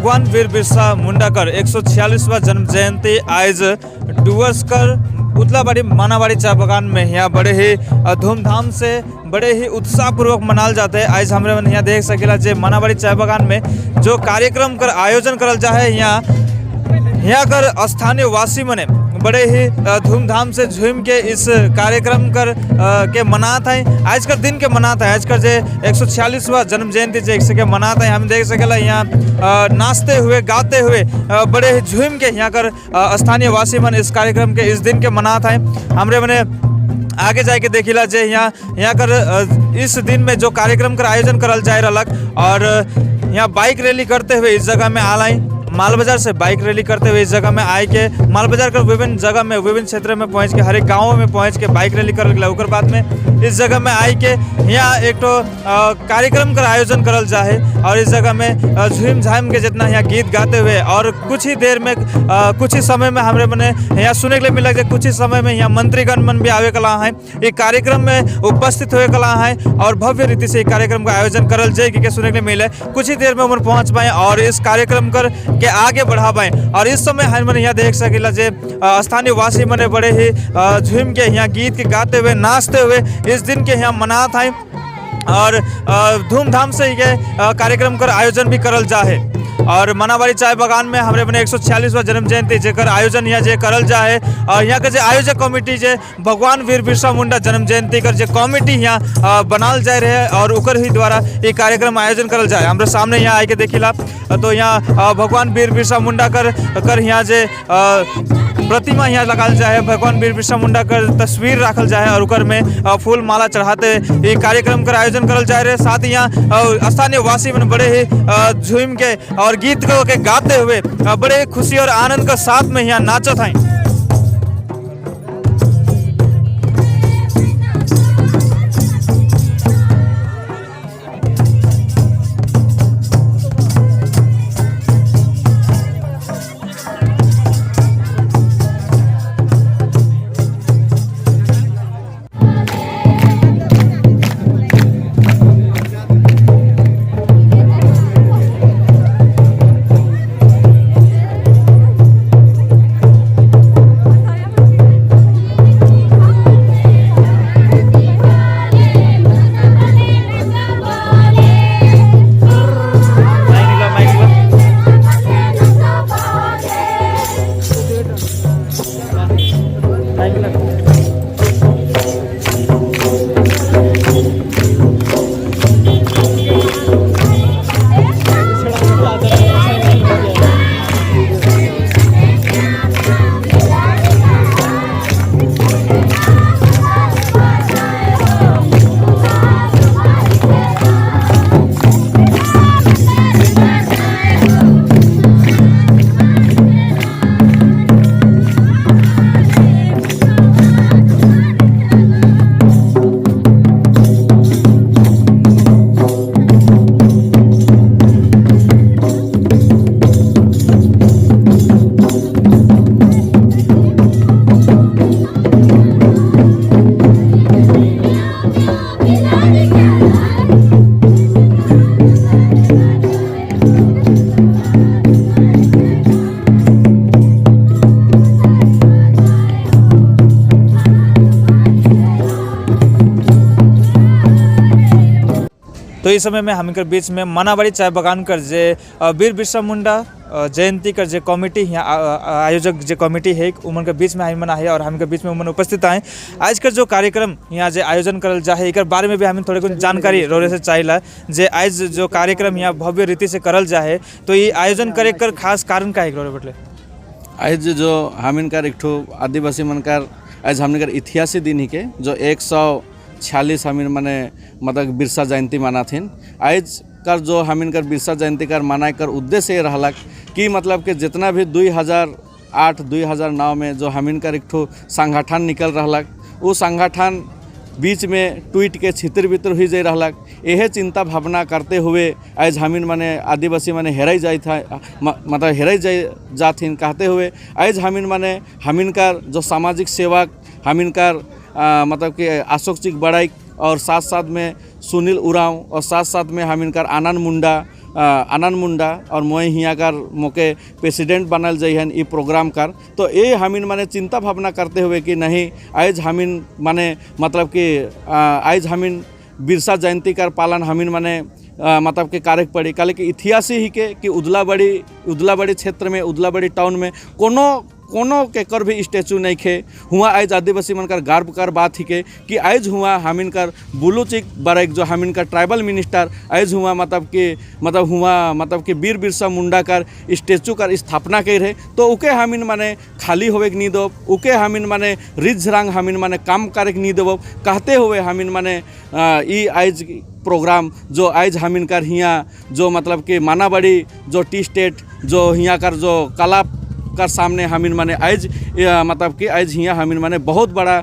भगवान वीर बिरसा मुंडा कर 146वां जन्म जयंती आज डुवर्सकर उतलाबाड़ी मानाबाड़ी चाय बागान में यहाँ बड़े ही धूमधाम से बड़े ही उत्साहपूर्वक मनाल जाते हैं। आज हमारे मन यहाँ देख सकेला जे मानाबाड़ी चाय बागान में जो कार्यक्रम कर आयोजन करल जा है यहाँ कर स्थानीय वासी मने बड़े ही धूमधाम से झूम के इस कार्यक्रम कर के मनात है। आज का दिन के मनात है, आज का जे 146वां जन्म जयंती जे के मनात है। हम देख सकेला यहाँ नाचते हुए गाते हुए बड़े ही झूम के यहाँ कर स्थानीय वासी मन इस कार्यक्रम के इस दिन के मनात है। हमरे मने आगे जाके देखिला जे यहाँ कर इस दिन में जो कार्यक्रम का आयोजन करल जा रहा और यहाँ बाइक रैली करते हुए इस जगह में आलाई माल बाजार से बाइक रैली करते हुए इस जगह में आए के माल बाजार कर विभिन्न जगह में विभिन्न क्षेत्र में पहुंच के हर एक गाँव में पहुंच के बाइक रैली कर ओकर बाद में इस जगह में आए के यहाँ एक तो कार्यक्रम का आयोजन करल जा है और इस जगह में झूम झाम के जितना यहाँ गीत गाते हुए और कुछ ही देर में कुछ ही समय में हमारे मने यहाँ सुने के लिए मिला कि कुछ ही समय में यहाँ मंत्रीगण मन भी आवे कला है, ये कार्यक्रम में उपस्थित हुए कला है और भव्य रीति से कार्यक्रम का आयोजन करल जाए कि सुने के लिए मिले कुछ ही देर में उम्र पहुँच पाए और इस कार्यक्रम कर के आगे बढ़ा पाए। और इस समय हम मन यहाँ देख सकेला जे स्थानीय वासी मने बड़े ही झूम के यहाँ गीत के गाते हुए नाचते हुए इस दिन के यहाँ मनात है और धूमधाम से ये कार्यक्रम कर आयोजन भी करल जा है। और मानाबाड़ी चाय बागान में हमारे बने 146वां जन्म जयंती जेकर आयोजन यहाँ जे करल जा है और यहाँ के आयोजक कमेटी जे भगवान वीर बिरसा मुंडा जन्म जयंती कर जे कमेटी यहाँ बनाल जा रहे है और उकर ही द्वारा ये कार्यक्रम आयोजन करल जाए। हमारे सामने यहाँ आके देखिला तो यहाँ भगवान वीर बिरसा मुंडा कर यहाँ जे प्रतिमा यहाँ लगाल जाए, भगवान वीर बिरसा मुंडा कर तस्वीर रखल जाए और उकर में फूल माला चढ़ाते ये कार्यक्रम का आयोजन करल जा रहे। साथ ही यहाँ स्थानीय वासी में बड़े ही झूम के और गीत के गाते हुए बड़े खुशी और आनंद के साथ में यहाँ नाचत हैं। तो इस समय में हमिकर बीच में मानाबाड़ी चाय बागान कर जे वीर बिरसा मुंडा जयंती कर जे कमेटी यहाँ आयोजक जे कमेटी है उमन के बीच में हम है और हम के बीच में उमन उपस्थित आए। आज का जो कार्यक्रम यहाँ जे आयोजन करल जा है एक बारे में भी हमें थोड़ी कुछ जानकारी रोरे से चाहिए जे आज जो कार्यक्रम यहाँ भव्य रीति से करल जा है तो ये आयोजन करे कर खास कारण का है रोरे बटले। आज जो हमिनकर एक आदिवासी मनकर आज हमने इतिहासी दिन ही के जो 146 हमिन माने मतलब बिरसा जयंती माना थीन। आज कर जो हमिनकर बिरसा जयंती कर मनाए कर उद्देश्य ये रहला कि मतलब कि जितना भी 2008-2009 में जो हमिनकर एक संगठन निकल रहा वो संगठन बीच में ट्वीट के छितर बितर हुई जा रहा यह चिंता भावना करते हुए आज हमिन माने आदिवासी माने हेराई जाए था मतलब हेराई जाथिन कहते हुए आज हमिन माने हमिनकर जो सामाजिक सेवक हमिनकर मतलब कि अशोक चिक बड़ाई और साथ साथ में सुनील उरांव और साथ साथ में हमिनकर आनंद मुंडा आनंद मुंडा और मैं हियाँ कार मोके प्रेसिडेंट बनल जइहन ई प्रोग्राम कार। तो ये हमिन माने चिंता भावना करते हुए कि नहीं आज हमिन माने मतलब कि आज हमिन बिरसा जयंती कार पालन हमिन माने मतलब कि कार्य पड़ी काले कि इतिहास ही के कि उदलाबड़ी क्षेत्र में उदलाबड़ी टाउन में कोनो केकर भी स्टैचू नहीं खे हुआ। आज आदिवासी मनकर गर्व कर बात ही के कि आज हुआ हमिन कर बुलू चिक बरक जो हमिन का ट्राइबल मिनिस्टर आज हुआ मतलब कि वीर बिरसा मुंडा कर स्टैचू कर स्थापना कर रहे। तो उके हमिन माने खाली होवे नहीं दो उके हमिन माने रिज रंग हमिन माने काम करे नहीं देव कहते हुए हमिन माने ई आज प्रोग्राम जो आज हमिन कर हियाँ जो मतलब कि मानाबाड़ी जो टी स्टेट जो हियाँ कर जो कला कर सामने हमिन माने आज मतलब कि आज हियाँ हमिन माने बहुत बड़ा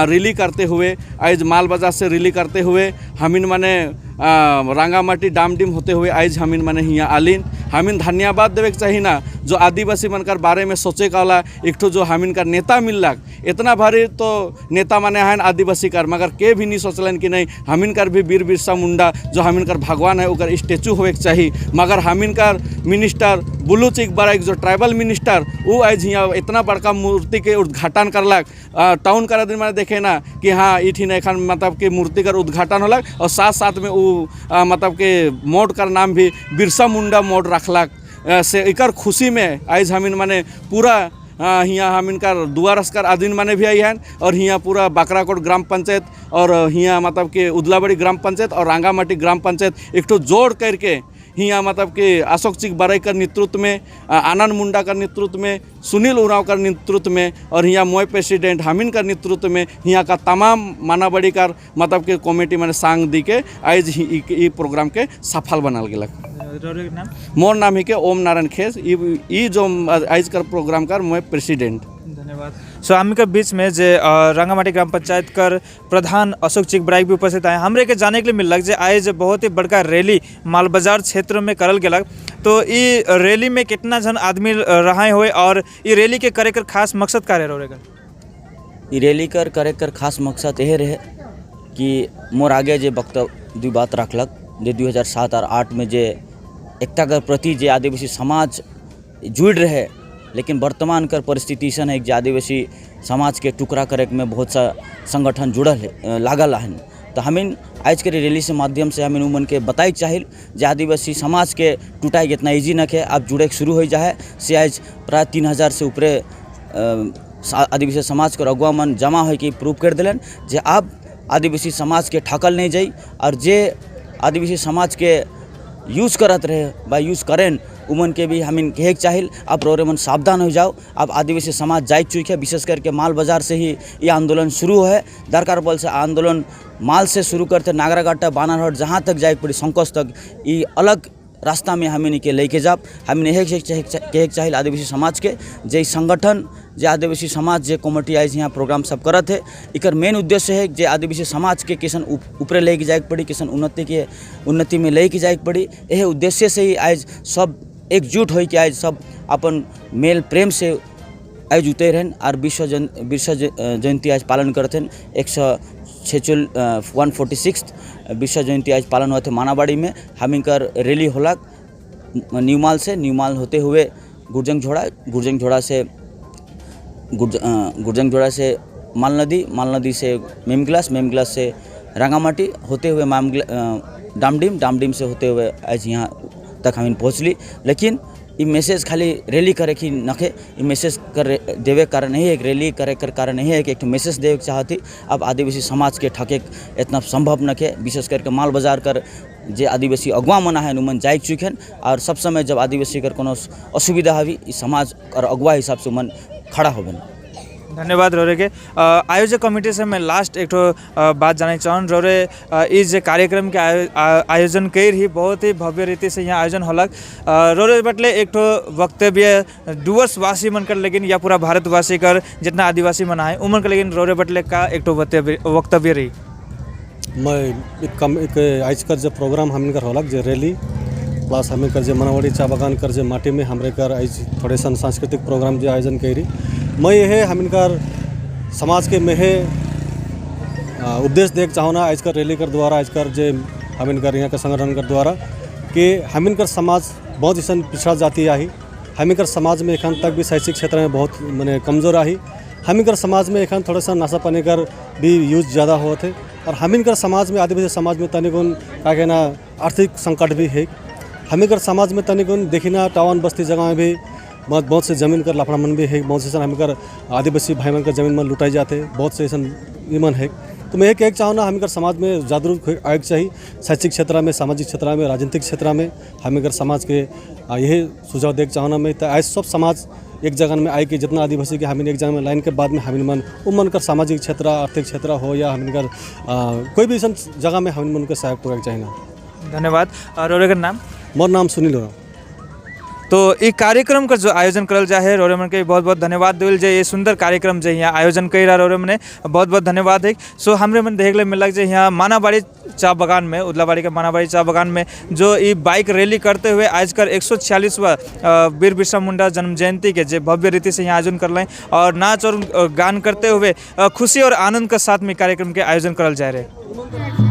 रैली करते हुए आज माल बाजार से रैली करते हुए हमिन माने रांगामाटी डामडिम होते हुए आज हमिन माने हियाँ आलिन। हमिन धन्यवाद देवे चाहिए ना जो आदिवासी मनकर बारे में सोचे वाला एक ठो जो हमिन का नेता मिललक इतना भारी तो नेता माने हैं आदिवासी कर मगर के भी नहीं सोचलन कि नहीं हमिन कर भी वीर बिरसा मुंडा जो हमिन कर भगवान है उकर स्टैचू होवे चाहिए। मगर हमिन कर मिनिस्टर बुलू चिक बराइक जो ट्राइबल मिनिस्टर वो आज हियाँ इतना बड़का मूर्ति के उद्घाटन करलक टाउन कर दिन मैंने देखे ना कि हाँ इठिन एखन मतलब कि मूर्ति कर उद्घाटन होलक और साथ साथ में वो मतलब कि मोड कर नाम भी बिरसा मुंडा मोड रखलक से इकर खुशी में आज हमिन माने पूरा हियाँ हमिन कर दुआरस्कर आदमी माने भी आई हैं और हियाँ पूरा बाकराकोट ग्राम पंचायत और हियाँ मतलब कि उदलाबड़ी ग्राम पंचायत और रांगामाटी ग्राम पंचायत एक ठो जोड़ करके हियाँ मतलब कि अशोक चिक बराई का नेतृत्व में आनंद मुंडा का नेतृत्व में सुनील उरांव का नेतृत्व में और हियाँ मोय प्रेसिडेंट हमिन का नेतृत्व में हियाँ का तमाम मानाबड़ी का मतलब कि कमेटी मैंने सांग दी के आज ई प्रोग्राम के सफल बनाल गेलक। मोर नाम ही के ओम नारायण खेस ई जो आज कर प्रोग्राम कर मोय प्रेसिडेंट। धन्यवाद। सो हम के बीच में जे रंगामाटी ग्राम पंचायत कर प्रधान अशोक चिक बराइक भी उपस्थित आए हमरे के जाने के लिए मिलक जे आज बहुत ही बड़का रैली माल बाजार क्षेत्र में करल गेलक। तो ई रैली में कितना जन आदमी रहे हुए और ई रैली के करे कर खास मकसद का रहे? ई रैली कर करे कर खास मकसद यह रहे कि मोर आगे जे वक्तव्य दू बात रखलक जे 2007 और 8 में जे एकता कर प्रति जे आदिवासी समाज जुड़ रहे लेकिन वर्तमान कर परिस्थिति सन है कि आदिवासी समाज के टुकड़ा करे में बहुत सा संगठन जुड़ल है लागल हन। तो हमिन आज के रैली से माध्यम से हमिन उमन के बताई चाहिए जे आदिवासी समाज के टूटाई इतना ईजी न है अब जुड़े शुरू हो जाए से आज प्राय 3000 से ऊपरे आदिवासी समाज के अगुआ मन जमा हो कि प्रूव कर दिलन जे अब आदिवासी समाज के ठाकल नहीं जाई और जे आदिवासी समाज के यूज़ करत रहे बा यूज़ करें उमन के भी हमिन कहे चाहिए अब रोरे मन सावधान हो जाओ। अब आदिवासी समाज जाए चुके विशेष करके माल बाजार से ही ये आंदोलन शुरू है। दरकार बल से आंदोलन माल से शुरू करते नागरागाटा बानरहट जहाँ तक जाए पड़ी संकोच तक ये अलग रास्ता में हमें के लेके जाब हमें यह कहे चाहिए आदिवासी समाज के जे संगठन जे आदिवासी समाज जे कमेटी आज यहाँ प्रोग्राम सब करत है इकर मेन उद्देश्य है जे आदिवासी समाज के किसन ऊपरे लेके जाए पड़ी किसन उन्नति में लेके जाए पड़ी यह उद्देश्य से ही आज सब एकजुट हो कि आज सब अपन मेल प्रेम से आज जुटे रहन और बिरसा जयंती आज पालन करते हैं 146 बिरसा जयंती आज पालन हुआ थे मानाबाड़ी में हमिंकर रैली होला न्यूमाल होते हुए गुरजंग झोड़ा से माल नदी से मेमगिलास से रांगामाटी होते हुए डामडिम से होते हुए आज यहाँ तक हम पहुँचली। लेकिन ये मैसेज खाली रैली करे कि नखे ये मैसेज कर देवे कारण नहीं है एक रैली करे कर कारण नहीं है कि एक मैसेज देवे चाहती अब आदिवासी समाज के ठके इतना संभव नखे विशेष करके माल बाजार कर जे आदिवासी अगुआ मना है उमन जाए चुके हैं और सब समय जब आदिवासी कर कोनो असुविधा हुई इस समाज और अगुआ हिसाब से उमन खड़ा होबन। धन्यवाद रोरे के आयोजक कमेटी से मैं लास्ट एक बात जानना चाहूँ रोरे इस कार्यक्रम के आयोजन कर ही बहुत ही भव्य रीति से यहाँ आयोजन होलक रोरे बटले एक वक्तव्य डुवर्स वासी मन कर लेकिन या पूरा भारतवासी कर जितना आदिवासी मना है उमन कर लेकिन रोरे बटले का एक वक्तव्य रही मैं एक आज कर जो प्रोग्राम हम कर होलक जो रैली प्लस हमें कर जो मनावाड़ी चा बागान कर जो माटी में हमरे कर आज थोड़े सन सांस्कृतिक प्रोग्राम जो आयोजन करी मैं यह हमिनकर समाज के में उद्देश्य देख चाहूँ ना आज कर रैली कर द्वारा आज कर जे हमिनकर यहाँ के संगठन कर द्वारा कि हमिनकर समाज बहुत ऐसा पिछड़ा जाति आई। हमिनकर समाज में एखन तक भी शैक्षिक क्षेत्र में बहुत मैंने कमज़ोर आई। हमिनकर समाज में एखन थोड़ा सा नशा पानी कर भी यूज ज़्यादा होते और हमिनकर समाज में आदिवासी समाज में तनिकुन क्या कहना आर्थिक संकट भी है। हमिनकर समाज में तनिकुन देखिना टाउन बस्ती जगह में भी बहुत से ज़मीन कर लफड़ा मन भी है। बहुत से ऐसा हमिनकर आदिवासी भाई मन का ज़मीन मन लुटाई जाते, बहुत से ऐसा मन है। तो मैं एक चाहूँ ना हमिनकर समाज में जागरूक आएक चाहिए, शैक्षिक क्षेत्र में, सामाजिक क्षेत्र में, राजनीतिक क्षेत्र में। हमिनकर समाज के यही सुझाव देख चाहूँ ना मैं। तो आज सब समाज एक जगह में आए कि जितना आदिवासी के हमिन एक जगह में लाइन के बाद में हमिन मन उमन कर सामाजिक क्षेत्र, आर्थिक क्षेत्र हो या हमिनकर कोई भी ऐसा जगह में हमिन मन के सहयोग पुराक चाहिए। धन्यवाद। और ओकर नाम? मोर नाम सुनील हो। तो ये कार्यक्रम का जो आयोजन करल जा है रोरे मन के बहुत बहुत धन्यवाद दिल जे ये सुंदर कार्यक्रम जो यहाँ आयोजन कर रहा रोरे मने बहुत बहुत धन्यवाद है। सो हमरे मन देख ले मिलक जे यहाँ मानाबाड़ी चा बागान में, उदलाबाड़ी के मानाबाड़ी चा बागान में जो ये बाइक रैली करते हुए आजकल 146वां वीर बिरसा मुंडा जन्म जयंती के जे भव्य रीति से यहाँ आयोजन कर लें और नाच और गान करते हुए खुशी और आनंद के साथ में कार्यक्रम के आयोजन करल जा रहे।